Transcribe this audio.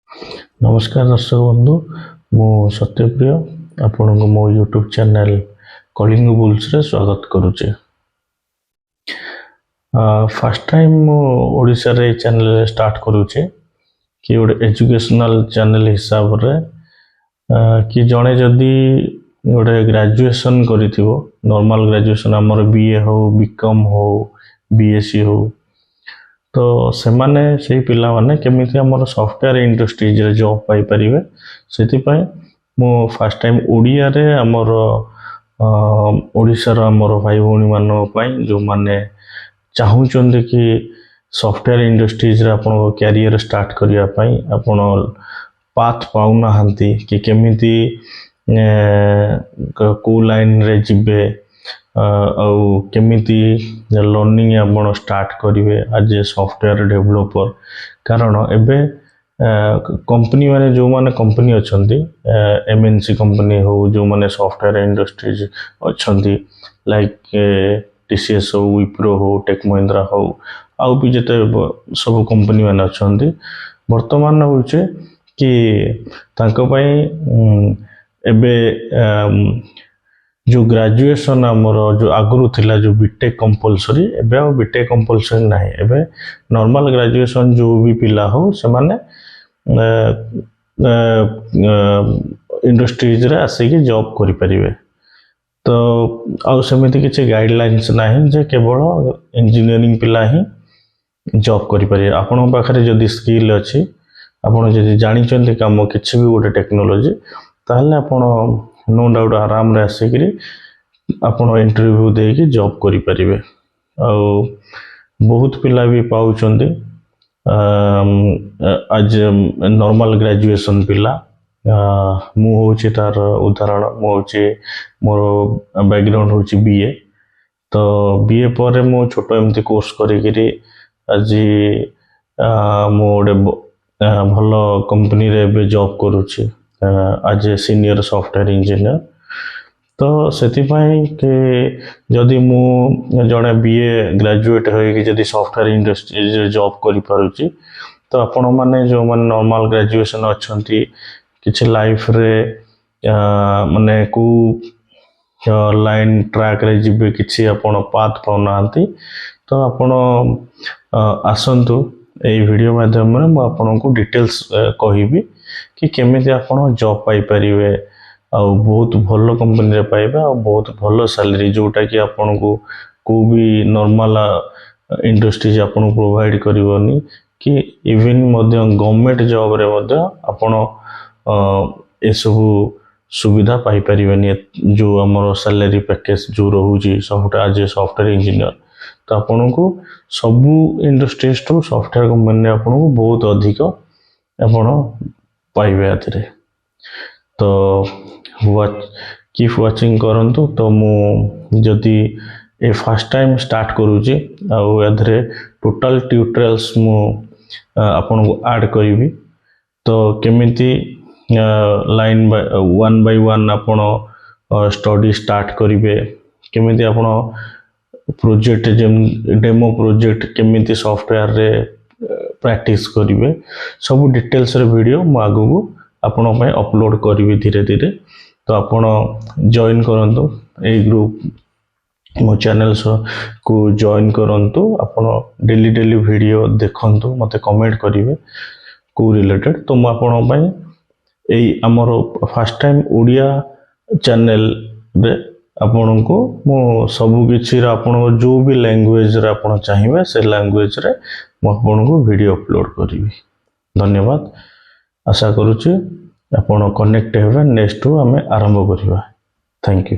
नमस्कार दर्शक बंधु मु सत्यप्रिय आपण को मो यूट्यूब चैनल कलिंग बुल्स रे स्वागत करुचे। फर्स्ट टाइम मु ओडिसा रे चैनल स्टार्ट करुचे कि गोटे एजुकेशनल चैनल हिसाब रे कि जड़े जदि गोटे ग्रेजुएशन करिथिबो नॉर्मल ग्रेजुएशन हमर बीए हो बीकॉम हो बीएससी हो तो सेमाने से पिला माने केमिति हमर सॉफ्टवेयर इंडस्ट्रीज रे जॉब पाई परिबे सेति पय मो फर्स्ट टाइम ओडिया रे हमर ओडिसा रो हमर भाई भौणी मानो पय जो माने चाहू चंदे कि सॉफ्टवेयर इंडस्ट्रीज रे आपण कैरियर स्टार्ट करिया पय आपण पाथ पाउना हंती कि केमिति को लाइन रे जिबे आउ केमिति लर्निंग आपण स्टार्ट करिवे एज ए सॉफ्टवेयर डेवलपर कारण एबे कंपनी माने जो माने कंपनी अछंती एमएनसी कंपनी हो जो माने सॉफ्टवेयर इंडस्ट्रीज अछंती लाइक टीसीएस हो विप्रो हो टेक महिंद्रा हो आउ भी जते सब कंपनी माने अछंती वर्तमान होचे कि तांको पय एबे जो ग्रेजुएशन आमर जो आगुरु थिला जो बीटेक कंपलसरी एबे आ बीटेक कंपलसरी नाही एबे नॉर्मल ग्रेजुएशन जो भी पिला हो से माने इंडस्ट्रीज रे आसे कि जॉब करि परिबे तो आ सेमिति किछि गाइडलाइंस नाही जे केवल इंजीनियरिंग पिला ही जॉब करि परिबे आपण पाखरे जदी स्किल अछि आपण जदी जानि चंती काम किछि भी गोटे टेक्नोलॉजी ताहले आपण नो डाउट आराम रे आसिकरी आपण इंटरव्यू दे कि जॉब करि परिबे आ बहुत पिला भी पाउचंदी आज नॉर्मल ग्रेजुएशन पिला मु होची तार उदाहरण मु होची मोर बैकग्राउंड होची बीए तो बीए पर मु छोटो एमती कोर्स करिकरी आज मु भलो कंपनी रे बे जॉब करूची as a senior software engineer तो सेति पय के जदि मु जने बीए ग्रेजुएट होय कि जदि सॉफ्टवेयर इंडस्ट्री रे जॉब करि पारुची तो आपण माने जो माने नॉर्मल ग्रेजुएशन अछंती किछि लाइफ रे माने को लाइन ट्रैक रे जिबे किछि आपण पाथ पाउनांती तो आपण आसंतु ए वीडियो माध्यम रे मु आपण को डिटेल्स कहिबी कि केमिति आपण जॉब पाई परिवे आ बहुत भलो कंपनी रे पाइबा आ बहुत भलो सैलरी जोटा कि आपण को भी नॉर्मल इंडस्ट्रीज आपण प्रोवाइड करिवनी कि इवन मध्य गवर्नमेंट जॉब रे मध्य आपण ए सब सुविधा पाई परिवेनी जो हमर सैलरी पैकेज जो रहउची software as a software engineer तो आपण को सब इंडस्ट्रीज तो सॉफ्टवेयर कंपनी रे आपण को बहुत अधिक आपण पाइबे आथिरे तो कीप वाचिंग करंतु तो मु जदि ए फर्स्ट टाइम स्टार्ट करूची आ एधरे टोटल ट्यूटोरियल्स मु आपन को ऐड करिवि तो केमिति line by one by one आपन स्टडी स्टार्ट करिवे केमिति आपन प्रोजेक्ट डेमो प्रोजेक्ट केमिति सॉफ्टवेयर रे प्रैक्टिस करिवे सब डिटेल्स रे वीडियो मु आगु को आपण पय अपलोड करिवि धीरे धीरे तो आपण जॉइन करंतु ए ग्रुप मो चैनल को जॉइन करंतु आपण डेली डेली वीडियो देखंतु मते कमेंट करिवे को रिलेटेड तो मु आपण पय ए हमर फर्स्ट टाइम ओडिया चैनल रे आपण को मो सब किछि आपण जो भी लैंग्वेज रे आपण चाहिबे से लैंग्वेज रे मु आपण को वीडियो अपलोड करिवि धन्यवाद आशा करूची आपण कनेक्ट हेबे नेक्स्ट हमें आरंभ करिवा थैंक यू।